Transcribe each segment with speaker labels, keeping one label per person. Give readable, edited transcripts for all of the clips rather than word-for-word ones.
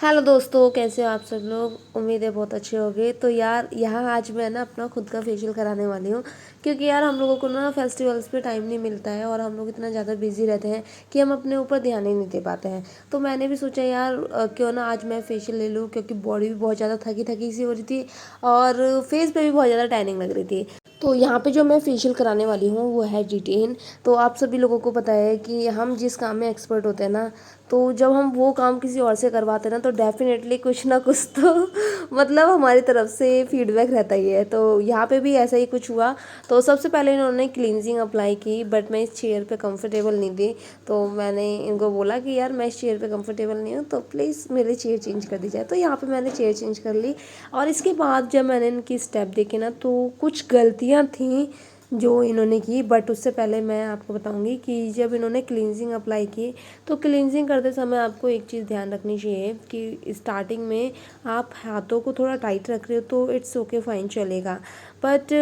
Speaker 1: Hello दोस्तों, कैसे हो आप सब लोग। उम्मीद है बहुत अच्छे होंगे। तो यार यहाँ आज मैं ना अपना खुद का फेशियल कराने वाली हूँ, क्योंकि यार हम लोगों को ना फेस्टिवल्स पे टाइम नहीं मिलता है और हम लोग इतना ज़्यादा बिजी रहते हैं कि हम अपने ऊपर ध्यान ही नहीं दे पाते हैं। तो मैंने भी सोचा यार क्यों ना आज मैं फेशियल ले लूँ, क्योंकि बॉडी भी बहुत ज़्यादा थकी थकी सी हो रही थी और फेस पे भी बहुत ज़्यादा टैनिंग लग रही थी। तो यहाँ पे जो मैं फेशियल कराने वाली हूँ वो है डिटेन। तो आप सभी लोगों को पता है कि हम जिस काम में एक्सपर्ट होते हैं ना, तो जब हम वो काम किसी और से करवाते हैं ना, तो डेफिनेटली कुछ ना कुछ तो मतलब हमारी तरफ से फीडबैक रहता ही है। तो यहाँ पे भी ऐसा ही कुछ हुआ। तो सबसे पहले इन्होंने क्लींजिंग अप्लाई की, बट मैं इस चेयर पे कंफर्टेबल नहीं थी। तो मैंने इनको बोला कि यार मैं इस चेयर पे कंफर्टेबल नहीं हूँ, तो प्लीज़ मेरी चेयर चेंज कर दी जाए। तो यहाँ पे मैंने चेयर चेंज कर ली। और इसके बाद जब मैंने इनकी स्टेप देखे ना, तो कुछ गलतियाँ थी जो इन्होंने की। बट उससे पहले मैं आपको बताऊंगी कि जब इन्होंने क्लींजिंग अप्लाई की, तो क्लींजिंग करते समय आपको एक चीज़ ध्यान रखनी चाहिए कि स्टार्टिंग में आप हाथों को थोड़ा टाइट रख रहे हो तो इट्स ओके फाइन चलेगा। बट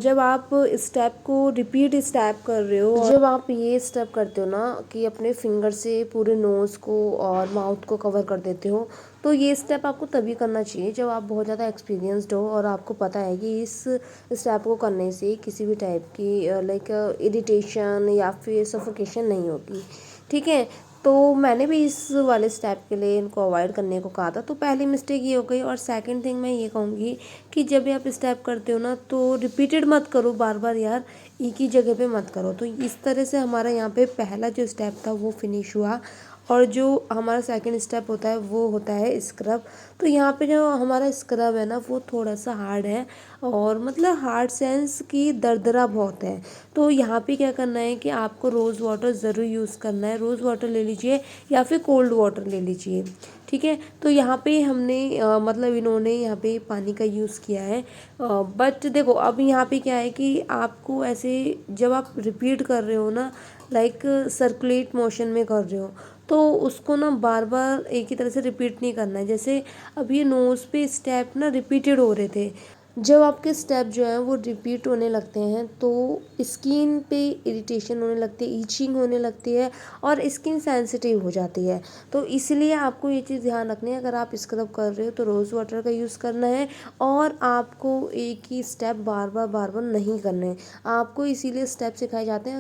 Speaker 1: जब आप स्टेप को रिपीट स्टेप कर रहे हो, जब आप ये स्टेप करते हो ना कि अपने फिंगर से पूरे नोज़ को और माउथ को कवर कर देते हो, तो ये स्टेप आपको तभी करना चाहिए जब आप बहुत ज़्यादा एक्सपीरियंस्ड हो और आपको पता है कि इस स्टेप को करने से किसी भी टाइप की लाइक इरिटेशन या फिर सफोकेशन नहीं होगी। ठीक है। तो मैंने भी इस वाले स्टेप के लिए इनको अवॉइड करने को कहा था। तो पहली मिस्टेक ये हो गई। और सेकंड थिंग मैं ये कहूँगी कि जब भी आप स्टेप करते हो ना, तो रिपीटेड मत करो बार बार यार, एक ही जगह पे मत करो। तो इस तरह से हमारा यहाँ पे पहला जो स्टेप था वो फिनिश हुआ। और जो हमारा सेकंड स्टेप होता है वो होता है स्क्रब। तो यहाँ पे जो हमारा स्क्रब है ना, वो थोड़ा सा हार्ड है और मतलब हार्ड सेंस की दरदरा बहुत है। तो यहाँ पे क्या करना है कि आपको रोज़ वाटर ज़रूर यूज़ करना है। रोज़ वाटर ले लीजिए या फिर कोल्ड वाटर ले लीजिए। ठीक है। तो यहाँ पे हमने मतलब इन्होंने यहाँ पे पानी का यूज़ किया है। बट देखो अब यहाँ पे क्या है कि आपको ऐसे जब आप रिपीट कर रहे हो ना, लाइक सर्कुलेट मोशन में कर रहे हो, तो उसको ना बार बार एक ही तरह से रिपीट नहीं करना है। जैसे अब ये नोज़ पे स्टेप ना रिपीटेड हो रहे थे, जब आपके स्टेप जो हैं वो रिपीट होने लगते हैं तो स्किन पे इरिटेशन होने लगती है, ईचिंग होने लगती है और स्किन सेंसिटिव हो जाती है। तो इसलिए आपको ये चीज़ ध्यान रखनी है, अगर आप स्क्रब कर रहे हो तो रोज़ वाटर का यूज़ करना है और आपको एक ही स्टेप बार बार नहीं करने हैं। आपको इसीलिए स्टेप सिखाए जाते हैं।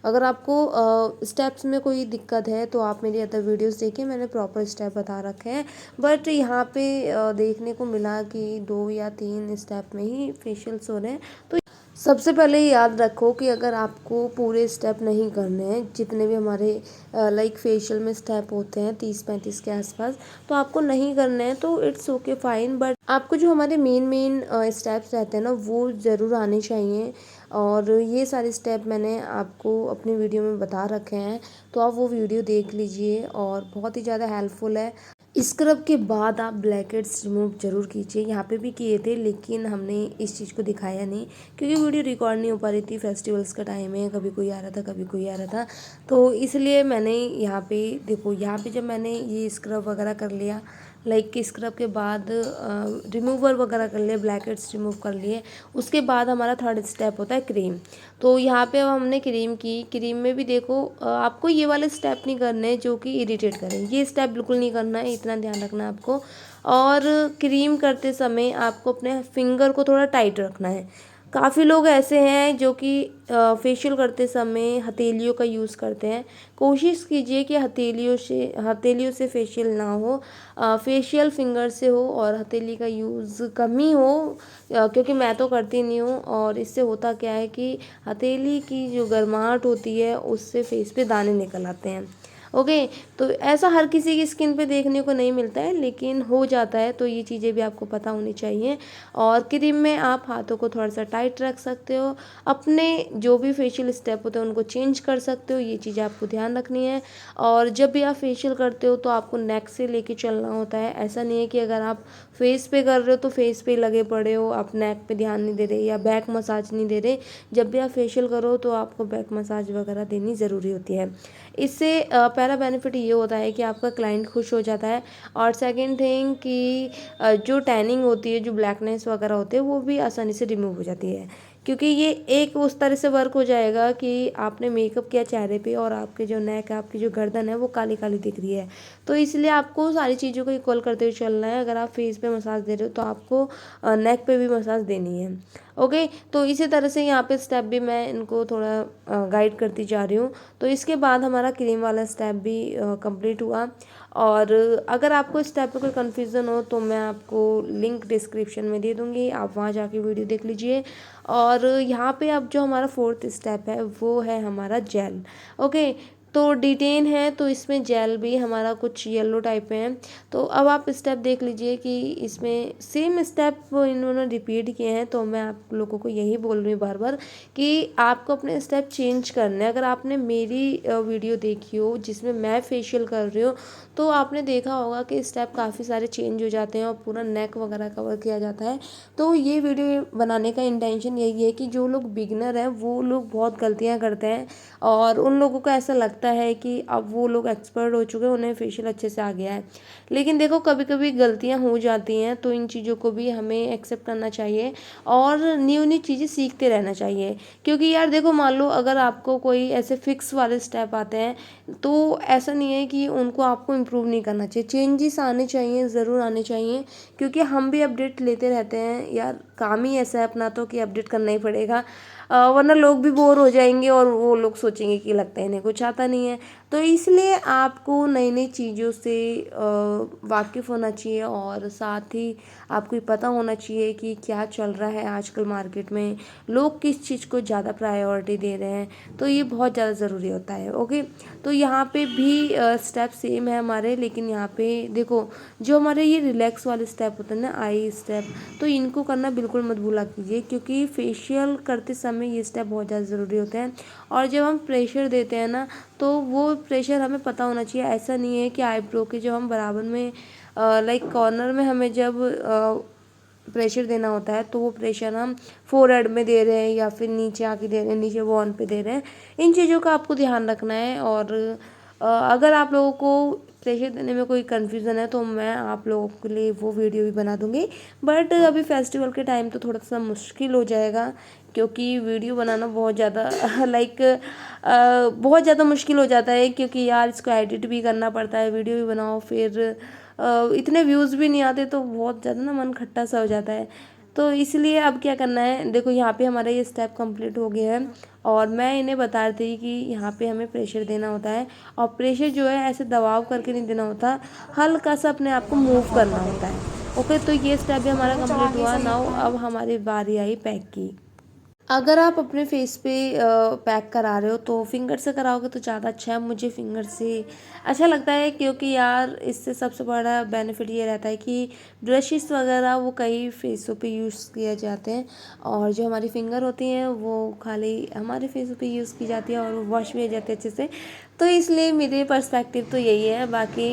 Speaker 1: अगर आपको स्टेप्स में कोई दिक्कत है तो आप मेरी अदर वीडियोस देखिए, मैंने प्रॉपर स्टेप बता रखे हैं। बट यहाँ पे देखने को मिला कि 2 या 3 स्टेप में ही फेशियल्स हो रहे हैं। तो सबसे पहले याद रखो कि अगर आपको पूरे स्टेप नहीं करने हैं, जितने भी हमारे लाइक फेशियल में स्टेप होते हैं 30-35 के आसपास, तो आपको नहीं करने हैं तो इट्स ओके फाइन। बट आपको जो हमारे मेन स्टेप्स रहते हैं ना, वो ज़रूर आने चाहिए। और ये सारे स्टेप मैंने आपको अपनी वीडियो में बता रखे हैं, तो आप वो वीडियो देख लीजिए और बहुत ही ज़्यादा हेल्पफुल है। स्क्रब के बाद आप ब्लैक हेड्स रिमूव जरूर कीजिए। यहाँ पे भी किए थे लेकिन हमने इस चीज़ को दिखाया नहीं, क्योंकि वीडियो रिकॉर्ड नहीं हो पा रही थी। फेस्टिवल्स का टाइम है, कभी कोई आ रहा था कभी कोई आ रहा था। तो इसलिए मैंने यहाँ पे देखो, यहाँ पे जब मैंने ये स्क्रब वगैरह कर लिया, लाइक स्क्रब के बाद रिमूवर वगैरह कर लिए, ब्लैक हेड्स रिमूव कर लिए, उसके बाद हमारा थर्ड स्टेप होता है क्रीम। तो यहाँ पे अब हमने क्रीम की। क्रीम में भी देखो आपको ये वाले स्टेप नहीं करने हैं जो कि इरिटेट करें, ये स्टेप बिल्कुल नहीं करना है, इतना ध्यान रखना है आपको। और क्रीम करते समय आपको अपने फिंगर को थोड़ा टाइट रखना है। काफ़ी लोग ऐसे हैं जो कि फेशियल करते समय हथेलियों का यूज़ करते हैं। कोशिश कीजिए कि हथेलियों से फेशियल ना हो, फेशियल फिंगर से हो और हथेली का यूज़ कम ही हो। क्योंकि मैं तो करती नहीं हूँ और इससे होता क्या है कि हथेली की जो गर्माहट होती है उससे फेस पे दाने निकल आते हैं। ओके। तो ऐसा हर किसी की स्किन पे देखने को नहीं मिलता है, लेकिन हो जाता है। तो ये चीज़ें भी आपको पता होनी चाहिए। और क्रीम में आप हाथों को थोड़ा सा टाइट रख सकते हो, अपने जो भी फेशियल स्टेप होते हैं उनको चेंज कर सकते हो, ये चीज़ें आपको ध्यान रखनी है। और जब भी आप फेशियल करते हो तो आपको नेक से लेके चलना होता है। ऐसा नहीं है कि अगर आप फेस पे कर रहे हो तो फेस पे लगे पड़े हो, आप नेक पे ध्यान नहीं दे रहे या बैक मसाज नहीं दे रहे। जब भी आप फेशियल करो तो आपको बैक मसाज वगैरह देनी ज़रूरी होती है। इससे पहला बेनिफिट ये होता है कि आपका क्लाइंट खुश हो जाता है। और सेकंड थिंग कि जो टैनिंग होती है, जो ब्लैकनेस वगैरह होती है, वो भी आसानी से रिमूव हो जाती है। क्योंकि ये एक उस तरह से वर्क हो जाएगा कि आपने मेकअप किया चेहरे पे और आपके जो नेक है, आपकी जो गर्दन है वो काली काली दिख रही है। तो इसलिए आपको सारी चीज़ों को इक्वल करते हुए चलना है। अगर आप फेस पे मसाज दे रहे हो तो आपको नेक पे भी मसाज देनी है। ओके, तो इसी तरह से यहाँ पे स्टेप भी मैं इनको थोड़ा गाइड करती जा रही हूँ। तो इसके बाद हमारा क्रीम वाला स्टेप भी कंप्लीट हुआ। और अगर आपको इस स्टेप पे कोई कन्फ्यूज़न हो तो मैं आपको लिंक डिस्क्रिप्शन में दे दूँगी, आप वहाँ जाके वीडियो देख लीजिए। और यहाँ पे अब जो हमारा फोर्थ स्टेप है वो है हमारा जेल। ओके, तो डिटेन है तो इसमें जेल भी हमारा कुछ येलो टाइप में है। तो अब आप स्टेप देख लीजिए कि इसमें सेम स्टेप इन्होंने रिपीट किए हैं। तो मैं आप लोगों को यही बोल रही हूँ बार बार कि आपको अपने स्टेप चेंज करने हैं। अगर आपने मेरी वीडियो देखी हो जिसमें मैं फेशियल कर रही हूँ तो आपने देखा होगा कि स्टेप काफ़ी सारे चेंज हो जाते हैं और पूरा नेक वगैरह कवर किया जाता है। तो ये वीडियो बनाने का इंटेंशन यही है कि जो लोग बिगनर हैं वो लोग बहुत गलतियाँ करते हैं और उन लोगों को ऐसा लगता है कि अब वो लोग एक्सपर्ट हो चुके हैं, उन्हें फेशियल अच्छे से आ गया है। लेकिन देखो कभी कभी गलतियाँ हो जाती हैं तो इन चीज़ों को भी हमें एक्सेप्ट करना चाहिए और न्यू न्यू चीज़ें सीखते रहना चाहिए। क्योंकि यार देखो मान लो अगर आपको कोई ऐसे फिक्स वाले स्टेप आते हैं तो ऐसा नहीं है कि उनको आपको इम्प्रूव नहीं करना चाहिए, चेंजेस आने चाहिए, ज़रूर आने चाहिए। क्योंकि हम भी अपडेट लेते रहते हैं यार, काम ही ऐसा है अपना तो कि अपडेट करना ही पड़ेगा। वरना लोग भी बोर हो जाएंगे और वो लोग सोचेंगे कि लगता है इन्हें कुछ आता नहीं है। तो इसलिए आपको नई नई चीज़ों से वाकिफ़ होना चाहिए और साथ ही आपको ये पता होना चाहिए कि क्या चल रहा है आजकल मार्केट में, लोग किस चीज़ को ज़्यादा प्रायोरिटी दे रहे हैं। तो ये बहुत ज़्यादा ज़रूरी होता है। ओके, तो यहाँ पे भी स्टेप सेम है हमारे, लेकिन यहाँ पे देखो जो हमारे ये रिलैक्स वाले स्टेप होते हैं ना, आई स्टेप, तो इनको करना बिल्कुल मत भूला कीजिए क्योंकि फेशियल करते समय ये स्टेप बहुत ज़्यादा ज़रूरी होते हैं। और जब हम प्रेशर देते हैं ना तो वो प्रेशर हमें पता होना चाहिए। ऐसा नहीं है कि आईब्रो के जो हम बराबर में लाइक कॉर्नर में हमें जब प्रेशर देना होता है तो वो प्रेशर हम फोरहेड में दे रहे हैं या फिर नीचे आके दे रहे हैं, नीचे वॉन पे दे रहे हैं। इन चीज़ों का आपको ध्यान रखना है। और अगर आप लोगों को प्रेशर देने में कोई कन्फ्यूज़न है तो मैं आप लोगों के लिए वो वीडियो भी बना दूँगी। बट अभी फेस्टिवल के टाइम तो थोड़ा सा मुश्किल हो जाएगा क्योंकि वीडियो बनाना बहुत ज़्यादा लाइक बहुत ज़्यादा मुश्किल हो जाता है क्योंकि यार इसको एडिट भी करना पड़ता है, वीडियो भी बनाओ, फिर इतने व्यूज़ भी नहीं आते तो बहुत ज़्यादा ना मन खट्टा सा हो जाता है। तो इसलिए अब क्या करना है, देखो यहाँ पे हमारा ये स्टेप कंप्लीट हो गया है और मैं इन्हें बता रही थी कि यहाँ पे हमें प्रेशर देना होता है। और प्रेशर जो है ऐसे दबाव करके नहीं देना होता, हल्का सा अपने आप को मूव करना होता है। ओके, तो ये स्टेप भी हमारा कंप्लीट हुआ। नाउ अब हमारी बारी आई पैक की। अगर आप अपने फेस पे पैक करा रहे हो तो फिंगर से कराओगे तो ज़्यादा अच्छा है। मुझे फिंगर से अच्छा लगता है क्योंकि यार इससे सबसे बड़ा बेनिफिट ये रहता है कि ब्रशेस वगैरह वो कई फेसों पे यूज़ किए जाते हैं और जो हमारी फिंगर होती हैं वो खाली हमारे फेसों पे यूज़ की जाती है और वो वॉश भी हो जाती है अच्छे से। तो इसलिए मेरे पर्सपेक्टिव तो यही है। बाकी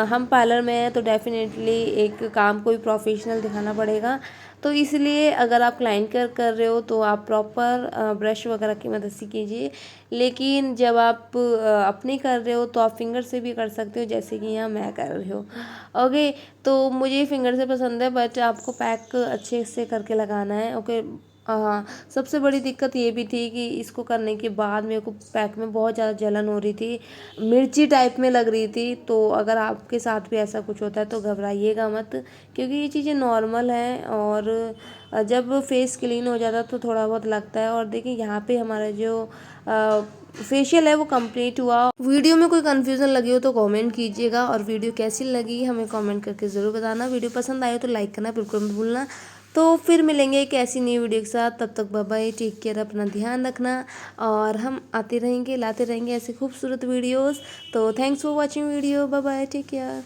Speaker 1: हम पार्लर में हैं तो डेफिनेटली एक काम कोई प्रोफेशनल दिखाना पड़ेगा। तो इसलिए अगर आप क्लाइंट कर रहे हो तो आप प्रॉपर ब्रश वगैरह की मदद से कीजिए। लेकिन जब आप अपनी कर रहे हो तो आप फिंगर से भी कर सकते हो जैसे कि यहाँ मैं कर रही हूँ। ओके, तो मुझे फिंगर से पसंद है बट आपको पैक अच्छे से करके लगाना है। ओके, हाँ, सबसे बड़ी दिक्कत ये भी थी कि इसको करने के बाद मेरे को पैक में बहुत ज़्यादा जलन हो रही थी, मिर्ची टाइप में लग रही थी। तो अगर आपके साथ भी ऐसा कुछ होता है तो घबराइएगा मत क्योंकि ये चीज़ें नॉर्मल हैं। और जब फेस क्लीन हो जाता है तो थोड़ा बहुत लगता है। और देखिए यहाँ पे हमारा जो फेशियल है वो कंप्लीट हुआ। वीडियो में कोई कन्फ्यूज़न लगी हो तो कमेंट कीजिएगा और वीडियो कैसी लगी हमें कमेंट करके ज़रूर बताना। वीडियो पसंद आए तो लाइक करना बिल्कुल मत भूलना। तो फिर मिलेंगे एक ऐसी नई वीडियो के साथ, तब तक बाय बाय, टेक केयर, अपना ध्यान रखना। और हम आते रहेंगे लाते रहेंगे ऐसे खूबसूरत वीडियोस। तो thanks for watching video, bye bye, take care.